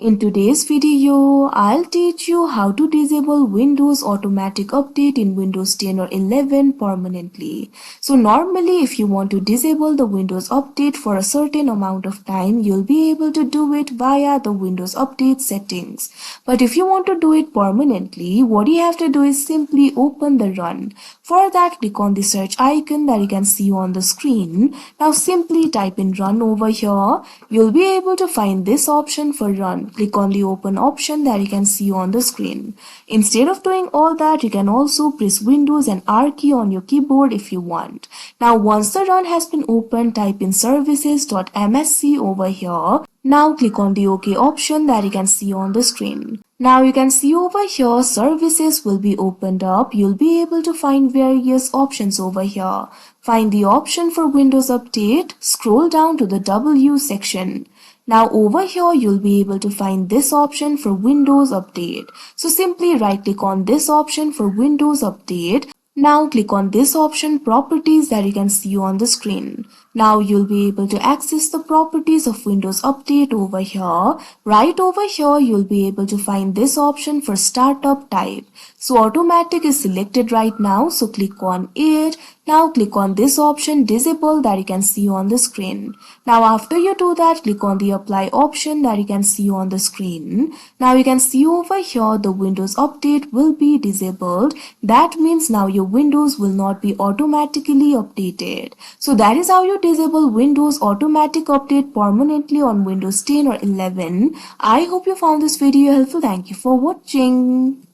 In today's video, I'll teach you how to disable Windows automatic update in Windows 10 or 11 permanently. So normally if you want to disable the Windows update for a certain amount of time, you'll be able to do it via the Windows update settings. But if you want to do it permanently, what you have to do is simply open the run. For that, click on the search icon that you can see on the screen. Now simply type in run over here. You'll be able to find this option for run. Click on the open option that you can see on the screen. Instead of doing all that, you can also press Windows and R key on your keyboard if you want. Now once the run has been opened, type in services.msc over here. Now click on the OK option that you can see on the screen. Now you can see over here services will be opened up. You'll be able to find various options over here. Find the option for Windows Update, scroll down to the W section. Now over here you'll be able to find this option for Windows Update. So simply right click on this option for Windows Update. Now click on this option properties that you can see on the screen. Now you'll be able to access the properties of Windows Update over here. Right over here you'll be able to find this option for startup type. So automatic is selected right now, so click on it. Now click on this option disable that you can see on the screen. Now after you do that, click on the apply option that you can see on the screen. Now you can see over here the Windows Update will be disabled. That means now your Windows will not be automatically updated. So that is how you disable Windows automatic update permanently on Windows 10 or 11. I hope you found this video helpful. Thank you for watching.